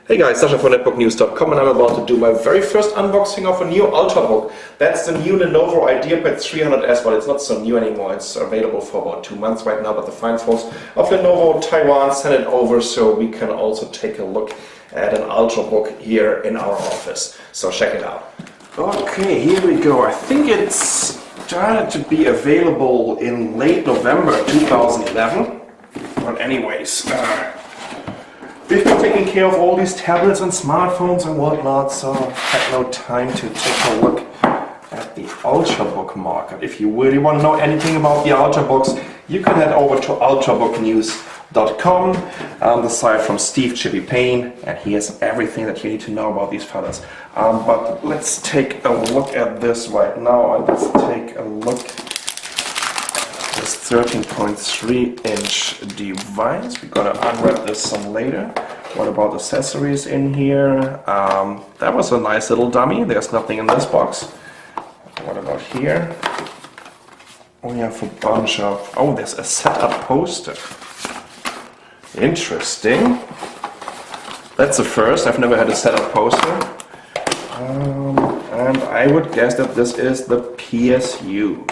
Hey guys, Sasha from netbooknews.com, and I'm about to do my very first unboxing of a new Ultrabook. That's the new Lenovo Ideapad U300s. Well, it's not so new anymore, it's available for about 2 months right now, but the fine folks of Lenovo Taiwan sent it over so we can also take a look at an Ultrabook here in our office. So check it out. Okay, here we go. I think it's started to be available in late November 2011. But anyways, we've been taking care of all these tablets and smartphones and whatnot, so I had no time to take a look at the Ultrabook market. If you really want to know anything about the Ultrabooks, you can head over to ultrabooknews.com, the site from Steve Chippy Payne, and he has everything that you need to know about these fellas. But let's take a look at this right now, and let's take a look at this 13.3-inch device. We're gonna unwrap this some later. What about accessories in here? That was a nice little dummy. There's nothing in this box. What about here? We have a bunch of... oh, there's a setup poster. Interesting. That's a first. I've never had a setup poster. And I would guess that this is the PSU.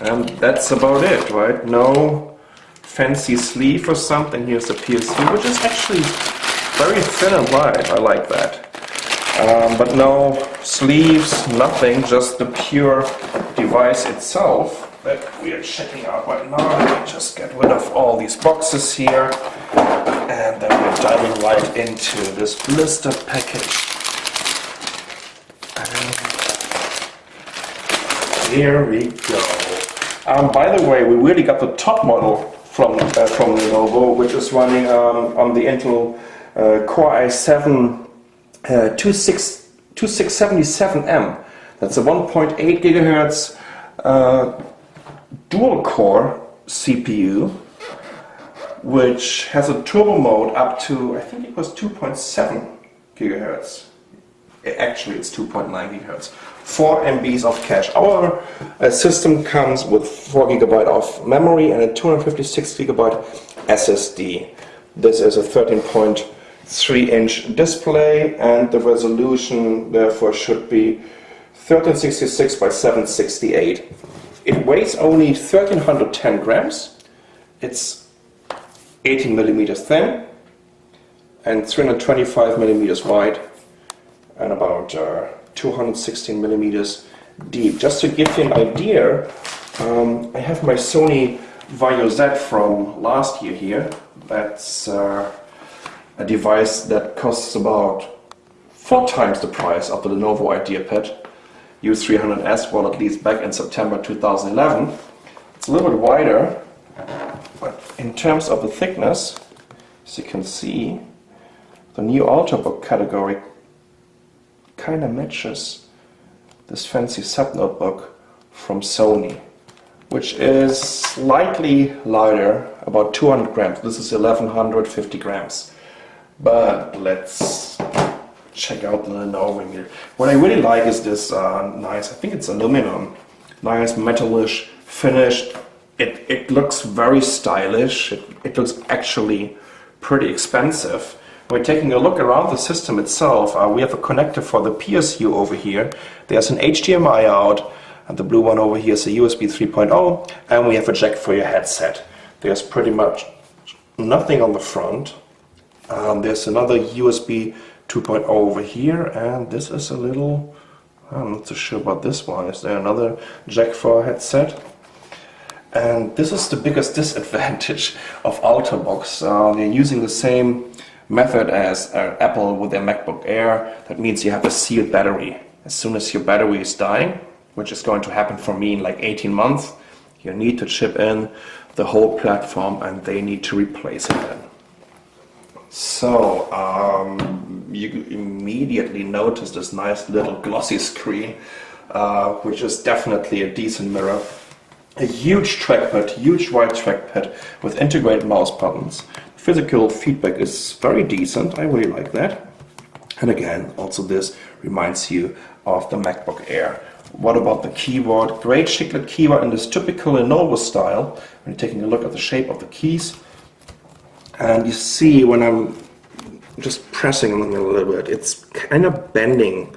And that's about it, right? No fancy sleeve or something. Here's the PSU, which is actually very thin and light. I like that. But no sleeves, nothing, just the pure device itself that we are checking out right now. Let me just get rid of all these boxes here, and then we're diving right into this blister package. And here we go. By the way, we really got the top model from Lenovo, which is running on the Intel Core i7 2677M. That's a 1.8 gigahertz dual core CPU, which has a turbo mode up to, I think it was 2.7 gigahertz. Actually, it's 2.9 gigahertz. 4 MBs of cache. Our system comes with 4 GB of memory and a 256 GB SSD. This is a 13.3-inch display, and the resolution therefore should be 1366 by 768. It weighs only 1310 grams. It's 18 millimeters thin and 325 millimeters wide, and about 216 millimeters deep. Just to give you an idea, I have my Sony Vaio Z from last year here. That's a device that costs about 4 times the price of the Lenovo Ideapad U300s, well, at least back in September 2011. It's a little bit wider, but in terms of the thickness, as you can see, the new Ultrabook category kind of matches this fancy sub-notebook from Sony, which is slightly lighter, about 200 grams. This is 1150 grams. But let's check out the Lenovo here. What I really like is this nice, I think it's aluminum, nice metallish finish. It looks very stylish. It looks actually pretty expensive. We're taking a look around the system itself. We have a connector for the PSU over here. There's an HDMI out, and the blue one over here is a USB 3.0, and we have a jack for your headset. There's pretty much nothing on the front. There's another USB 2.0 over here, and this is a little, I'm not so sure about this one. Is there another jack for a headset? And this is the biggest disadvantage of Ultrabooks. They're using the same method as Apple with their MacBook Air. That means you have a sealed battery. As soon as your battery is dying, which is going to happen for me in like 18 months, you need to chip in the whole platform, and they need to replace it then. So you immediately notice this nice little glossy screen, which is definitely a decent mirror. A huge trackpad, huge wide trackpad with integrated mouse buttons. Physical feedback is very decent. I really like that. And again, also this reminds you of the MacBook Air. What about the keyboard? Great chiclet keyboard in this typical Lenovo style. When you're taking a look at the shape of the keys, and you see when I'm I'm just pressing on it a little bit. It's kind of bending,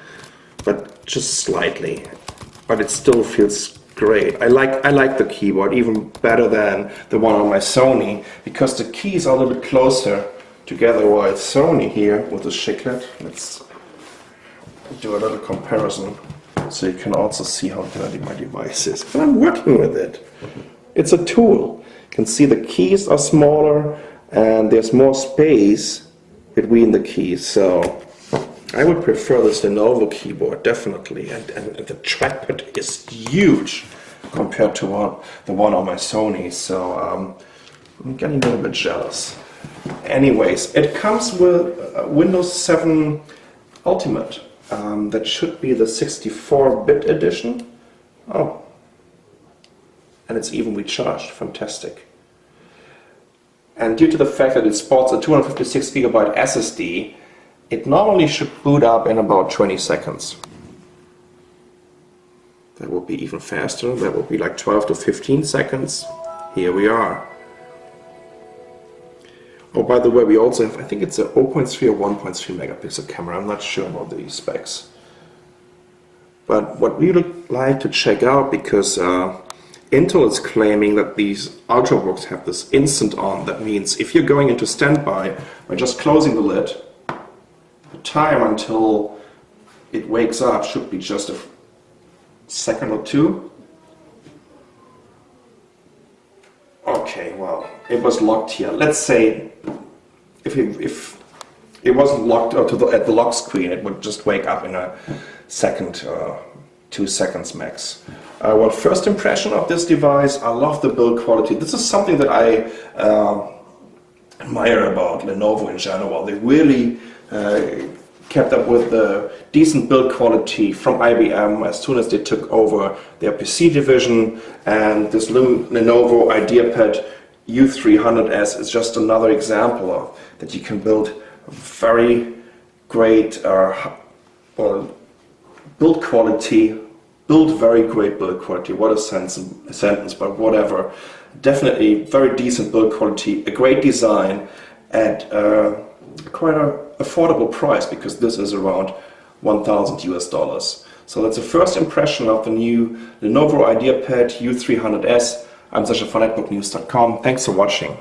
but just slightly. But it still feels great. I like the keyboard even better than the one on my Sony, because the keys are a little bit closer together, while Sony here with the chiclet. Let's do a little comparison so you can also see how dirty my device is. But I'm working with it. It's a tool. You can see the keys are smaller and there's more space between the keys. So I would prefer this Lenovo keyboard, definitely. And the trackpad is huge compared to the one on my Sony. So I'm getting a little bit jealous. Anyways, it comes with Windows 7 Ultimate. That should be the 64-bit edition. Oh, and it's evenly charged. Fantastic. And due to the fact that it sports a 256GB SSD, it normally should boot up in about 20 seconds. That would be even faster. That would be like 12 to 15 seconds. Here we are. Oh, by the way, we also have, I think it's a 0.3 or 1.3 megapixel camera. I'm not sure about the specs. But what we would like to check out, because Intel is claiming that these Ultrabooks have this instant on. That means if you're going into standby by just closing the lid, the time until it wakes up should be just a second or two. Okay, well, it was locked here. Let's say if it wasn't locked at the lock screen, it would just wake up in a second, 2 seconds max. Well, first impression of this device, I love the build quality. This is something that I admire about Lenovo in general. They really kept up with the decent build quality from IBM as soon as they took over their PC division, and this Lenovo Ideapad U300s is just another example of that you can build very great build quality, very great build quality. What a sentence, but whatever. Definitely very decent build quality, a great design at quite an affordable price, because this is around $1,000 US. So that's the first impression of the new Lenovo Ideapad U300s. I'm Sasha from netbooknews.com. Thanks for watching.